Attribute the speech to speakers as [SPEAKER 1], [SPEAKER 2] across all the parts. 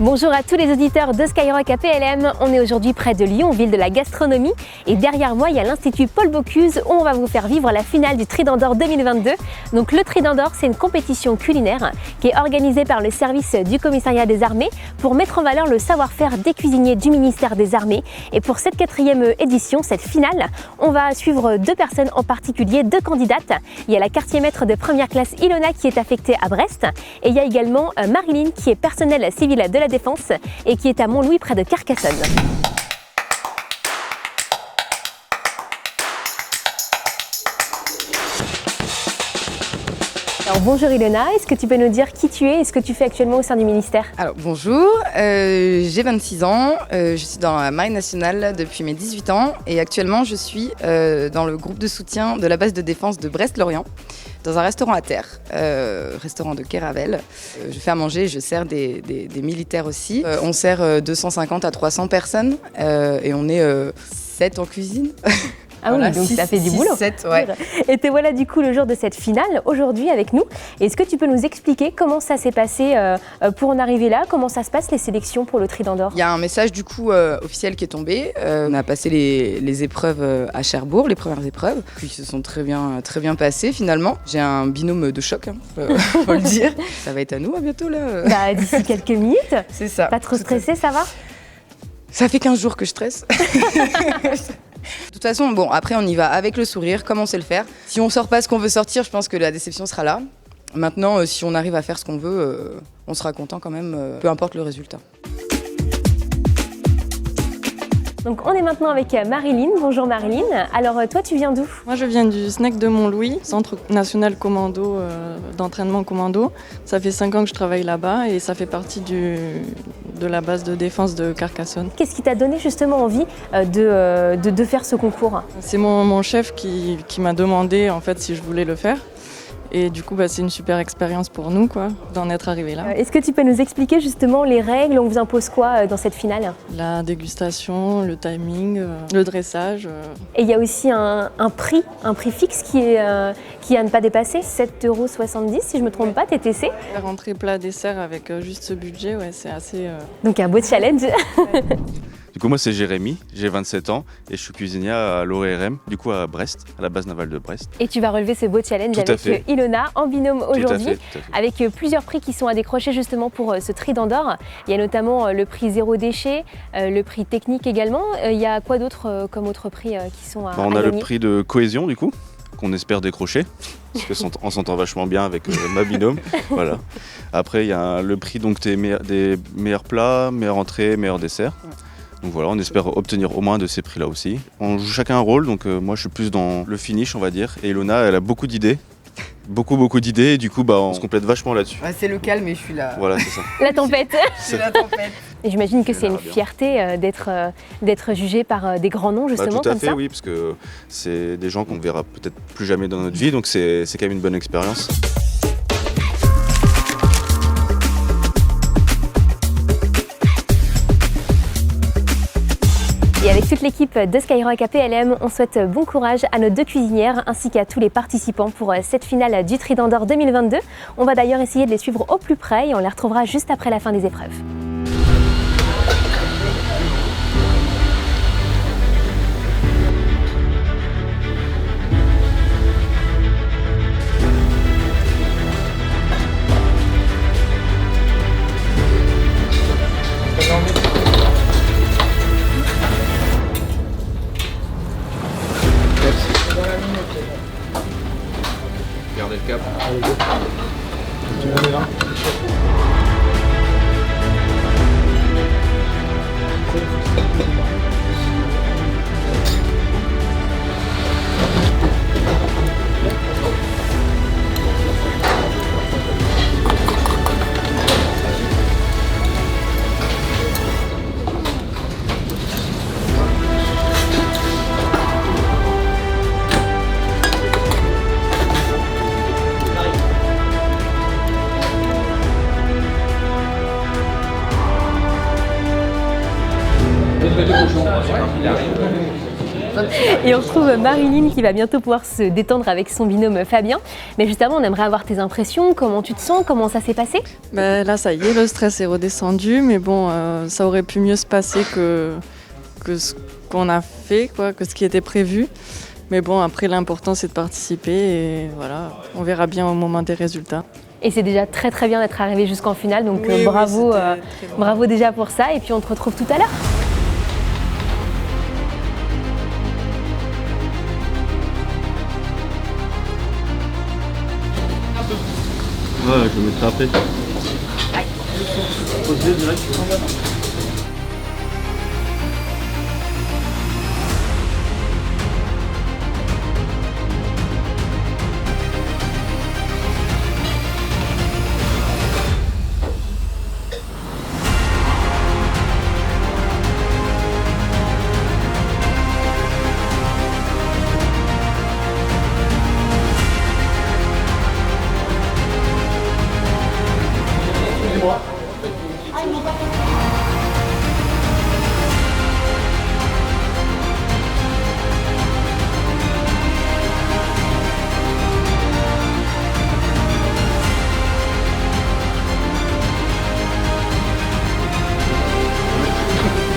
[SPEAKER 1] Bonjour à tous les auditeurs de Skyrock APLM. On est aujourd'hui près de Lyon, ville de la gastronomie. Et derrière moi, il y a l'Institut Paul Bocuse où on va vous faire vivre la finale du Trident d'Or 2022. Donc le Trident d'Or, c'est une compétition culinaire qui est organisée par le service du commissariat des armées pour mettre en valeur le savoir-faire des cuisiniers du ministère des Armées. Et pour cette 4e édition, cette finale, on va suivre 2 personnes en particulier, 2 candidates. Il y a la quartier-maître de première classe Ilona qui est affectée à Brest. Et il y a également Marilyn qui est personnel civil de la Défense et qui est à Montlouis près de Carcassonne. Alors bonjour Ilona, est-ce que tu peux nous dire qui tu es et ce que tu fais actuellement au sein du ministère?
[SPEAKER 2] Alors bonjour, j'ai 26 ans, je suis dans la Marine nationale depuis mes 18 ans et actuellement je suis dans le groupe de soutien de la base de défense de Brest-Lorient, dans un restaurant à terre, restaurant de Kéravel. Je fais à manger, je sers des militaires aussi. On sert 250 à 300 personnes et on est 7 en cuisine.
[SPEAKER 1] Ah oui, donc ça fait du boulot.
[SPEAKER 2] 7, ouais.
[SPEAKER 1] Et te voilà du coup le jour de cette finale, aujourd'hui avec nous. Est-ce que tu peux nous expliquer comment ça s'est passé pour en arriver là? Comment ça se passe les sélections pour le Trident d'Or?
[SPEAKER 2] Il y a un message du coup officiel qui est tombé. On a passé les épreuves à Cherbourg, les premières épreuves, qui se sont très bien passées finalement. J'ai un binôme de choc, faut le dire. Ça va être à nous à bientôt là.
[SPEAKER 1] Bah, d'ici quelques minutes.
[SPEAKER 2] C'est ça.
[SPEAKER 1] Pas trop stressé, ça va?
[SPEAKER 2] Ça fait 15 jours que je stresse. De toute façon, bon, après on y va avec le sourire, comme on sait le faire. Si on sort pas ce qu'on veut sortir, je pense que la déception sera là. Maintenant, si on arrive à faire ce qu'on veut, on sera content quand même, peu importe le résultat.
[SPEAKER 1] Donc on est maintenant avec Marilyn. Bonjour Marilyn. Alors toi tu viens d'où?
[SPEAKER 3] Moi je viens du SNEC de Montlouis, Centre National Commando d'entraînement commando. Ça fait 5 ans que je travaille là-bas et ça fait partie de la base de défense de Carcassonne.
[SPEAKER 1] Qu'est-ce qui t'a donné justement envie de faire ce concours?
[SPEAKER 3] C'est mon chef qui m'a demandé en fait si je voulais le faire. Et du coup, c'est une super expérience pour nous d'en être arrivés là.
[SPEAKER 1] Est-ce que tu peux nous expliquer justement les règles? On vous impose quoi dans cette finale? La
[SPEAKER 3] dégustation, le timing, le dressage.
[SPEAKER 1] Et il y a aussi un prix fixe qui est à ne pas dépasser, 7,70 € si je ne me trompe pas, TTC.
[SPEAKER 3] Entrée plat dessert avec juste ce budget, ouais, c'est assez...
[SPEAKER 1] Donc un beau challenge.
[SPEAKER 4] Du coup, moi, c'est Jérémy, j'ai 27 ans et je suis cuisinier à l'ORM, du coup à Brest, à la base navale de Brest.
[SPEAKER 1] Et tu vas relever ce beau challenge avec Ilona en binôme aujourd'hui, avec plusieurs prix qui sont à décrocher justement pour ce Trident d'Or. Il y a notamment le prix zéro déchet, le prix technique également. Il y a quoi d'autre comme autres prix qui sont à
[SPEAKER 4] On a
[SPEAKER 1] gagner?
[SPEAKER 4] le prix de cohésion du coup, qu'on espère décrocher, parce qu'on s'entend vachement bien avec ma binôme. Voilà. Après, il y a le prix donc, des meilleurs plats, meilleures entrées, meilleurs desserts. Donc voilà, on espère obtenir au moins de ces prix-là aussi. On joue chacun un rôle, donc moi je suis plus dans le finish on va dire. Et Ilona, elle a beaucoup d'idées. Beaucoup d'idées et du coup on se complète vachement là-dessus.
[SPEAKER 2] Ouais, c'est le calme et je suis là.
[SPEAKER 4] Voilà, c'est ça.
[SPEAKER 1] La tempête.
[SPEAKER 2] C'est la tempête.
[SPEAKER 1] Et j'imagine que c'est une fierté d'être jugé par des grands noms justement
[SPEAKER 4] tout à
[SPEAKER 1] comme
[SPEAKER 4] fait,
[SPEAKER 1] ça.
[SPEAKER 4] oui, parce que c'est des gens qu'on ne verra peut-être plus jamais dans notre vie, donc c'est quand même une bonne expérience.
[SPEAKER 1] Et avec toute l'équipe de Skyrock APLM, on souhaite bon courage à nos 2 cuisinières ainsi qu'à tous les participants pour cette finale du Trident d'Or 2022. On va d'ailleurs essayer de les suivre au plus près et on les retrouvera juste après la fin des épreuves.
[SPEAKER 4] Gardez le cap.
[SPEAKER 1] Et on retrouve Marilyn qui va bientôt pouvoir se détendre avec son binôme Fabien. Mais juste avant, on aimerait avoir tes impressions, comment tu te sens, comment ça s'est passé?
[SPEAKER 3] Là, ça y est, le stress est redescendu, mais bon, ça aurait pu mieux se passer que ce qu'on a fait, quoi, que ce qui était prévu. Mais bon, après, l'important, c'est de participer et voilà, on verra bien au moment des résultats.
[SPEAKER 1] Et c'est déjà très très bien d'être arrivé jusqu'en finale, donc
[SPEAKER 3] Oui,
[SPEAKER 1] bravo,
[SPEAKER 3] oui, c'était très bon.
[SPEAKER 1] bravo déjà pour ça. Et puis on te retrouve tout à l'heure.
[SPEAKER 4] Ouais, je me mettrai après.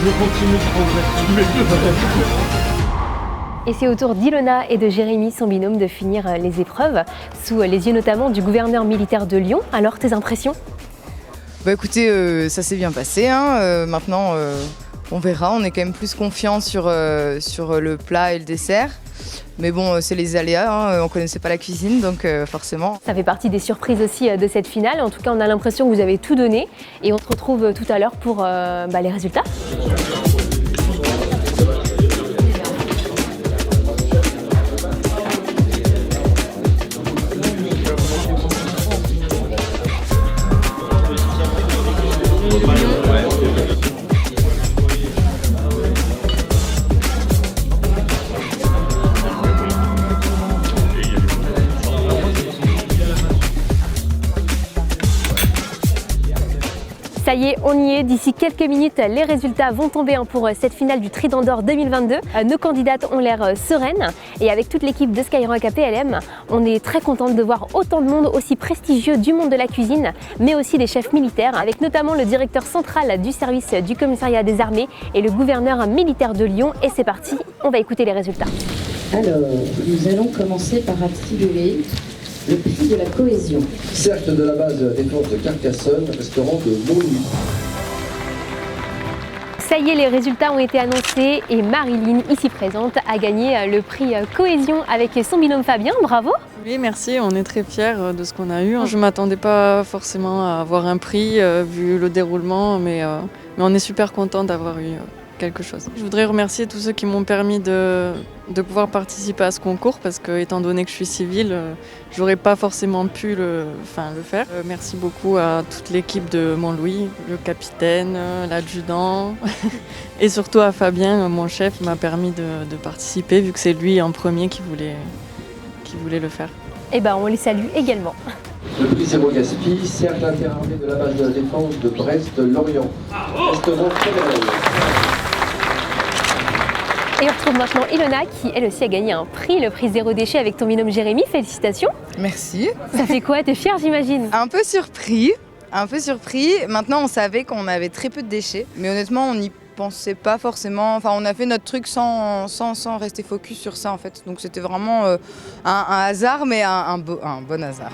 [SPEAKER 5] Je continue de progresser.
[SPEAKER 1] Et c'est au tour d'Ilona et de Jérémy, son binôme, de finir les épreuves, sous les yeux notamment du gouverneur militaire de Lyon. Alors, tes impressions?
[SPEAKER 2] Bah écoutez, ça s'est bien passé. Maintenant, on verra. On est quand même plus confiant sur le plat et le dessert. Mais bon, c'est les aléas. On connaissait pas la cuisine, donc forcément.
[SPEAKER 1] Ça fait partie des surprises aussi de cette finale. En tout cas, on a l'impression que vous avez tout donné. Et on se retrouve tout à l'heure pour les résultats. Ça y est, on y est. D'ici quelques minutes, les résultats vont tomber pour cette finale du Trident d'Or 2022. Nos candidates ont l'air sereines et avec toute l'équipe de Skyrock PLM, on est très contente de voir autant de monde aussi prestigieux du monde de la cuisine, mais aussi des chefs militaires, avec notamment le directeur central du service du commissariat des armées et le gouverneur militaire de Lyon. Et c'est parti, on va écouter les résultats.
[SPEAKER 6] Alors, nous allons commencer par attribuer le prix de la cohésion.
[SPEAKER 7] Cercle de la base de la défense de Carcassonne, restaurant de Montluy.
[SPEAKER 1] Ça y est, les résultats ont été annoncés et Marilyn, ici présente, a gagné le prix Cohésion avec son binôme Fabien. Bravo!
[SPEAKER 3] Oui, merci, on est très fiers de ce qu'on a eu. Je ne m'attendais pas forcément à avoir un prix vu le déroulement, mais on est super contents d'avoir eu quelque chose. Je voudrais remercier tous ceux qui m'ont permis de pouvoir participer à ce concours parce que, étant donné que je suis civile, j'aurais pas forcément pu le faire. Merci beaucoup à toute l'équipe de Montlouis, le capitaine, l'adjudant et surtout à Fabien, mon chef, qui m'a permis de participer vu que c'est lui en premier qui voulait le faire.
[SPEAKER 1] Eh ben, on les salue également.
[SPEAKER 7] Le prix Zéro Gaspille, cercle interarmé de la base de la défense de Brest-Lorient. Restaurant Fédéral.
[SPEAKER 1] Et on retrouve maintenant Ilona qui, elle aussi, a gagné un prix, le prix Zéro Déchet avec ton binôme Jérémy. Félicitations.
[SPEAKER 2] Merci.
[SPEAKER 1] Ça fait quoi? T'es fière, j'imagine?
[SPEAKER 2] Un peu surpris. Maintenant, on savait qu'on avait très peu de déchets. Mais honnêtement, on n'y pensait pas forcément. Enfin, on a fait notre truc sans rester focus sur ça, en fait. Donc, c'était vraiment un hasard, mais un bon hasard.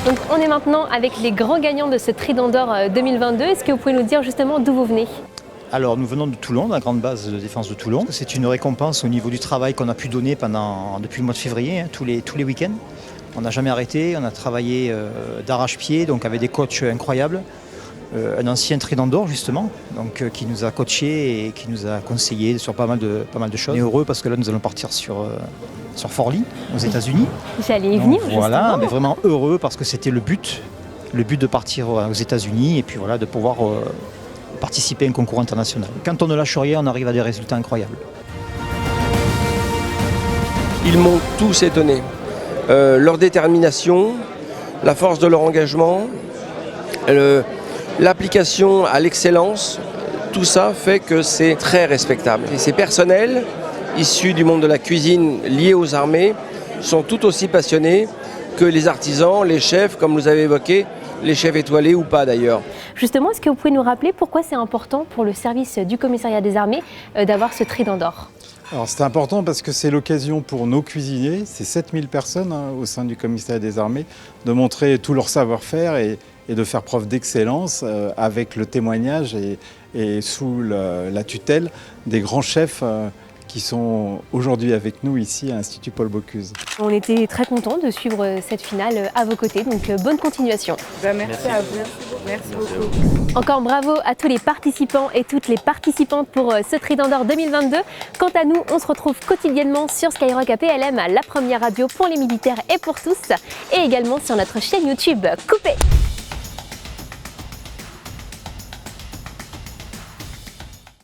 [SPEAKER 1] Donc on est maintenant avec les grands gagnants de ce Trident d'Or 2022. Est-ce que vous pouvez nous dire justement d'où vous venez?
[SPEAKER 5] Alors nous venons de Toulon, de la grande base de défense de Toulon. C'est une récompense au niveau du travail qu'on a pu donner depuis le mois de février, tous les week-ends. On n'a jamais arrêté, on a travaillé d'arrache-pied, donc avec des coachs incroyables. Un ancien Trident d'Or justement, donc, qui nous a coachés et qui nous a conseillé sur pas mal de choses. On est heureux parce que là nous allons partir sur Forlì, aux États-Unis.
[SPEAKER 1] J'allais y venir.
[SPEAKER 5] Voilà, mais vraiment heureux parce que c'était le but de partir aux États-Unis et puis voilà, de pouvoir participer à un concours international. Quand on ne lâche rien, on arrive à des résultats incroyables.
[SPEAKER 8] Ils m'ont tous étonné. Leur détermination, la force de leur engagement, l'application à l'excellence tout ça fait que c'est très respectable. Et ces personnels, issus du monde de la cuisine, liés aux armées, sont tout aussi passionnés que les artisans, les chefs, comme vous avez évoqué, les chefs étoilés ou pas d'ailleurs.
[SPEAKER 1] Justement, est-ce que vous pouvez nous rappeler pourquoi c'est important pour le service du commissariat des armées d'avoir ce trident d'or ?
[SPEAKER 9] Alors c'est important parce que c'est l'occasion pour nos cuisiniers, c'est 7000 personnes au sein du commissariat des armées, de montrer tout leur savoir-faire et de faire preuve d'excellence avec le témoignage et sous la tutelle des grands chefs qui sont aujourd'hui avec nous ici à l'Institut Paul Bocuse.
[SPEAKER 1] On était très contents de suivre cette finale à vos côtés, donc bonne continuation.
[SPEAKER 2] Merci à vous. Merci beaucoup.
[SPEAKER 1] Encore bravo à tous les participants et toutes les participantes pour ce Trident d'Or 2022. Quant à nous, on se retrouve quotidiennement sur Skyrock APLM, la première radio pour les militaires et pour tous, et également sur notre chaîne YouTube. Coupé!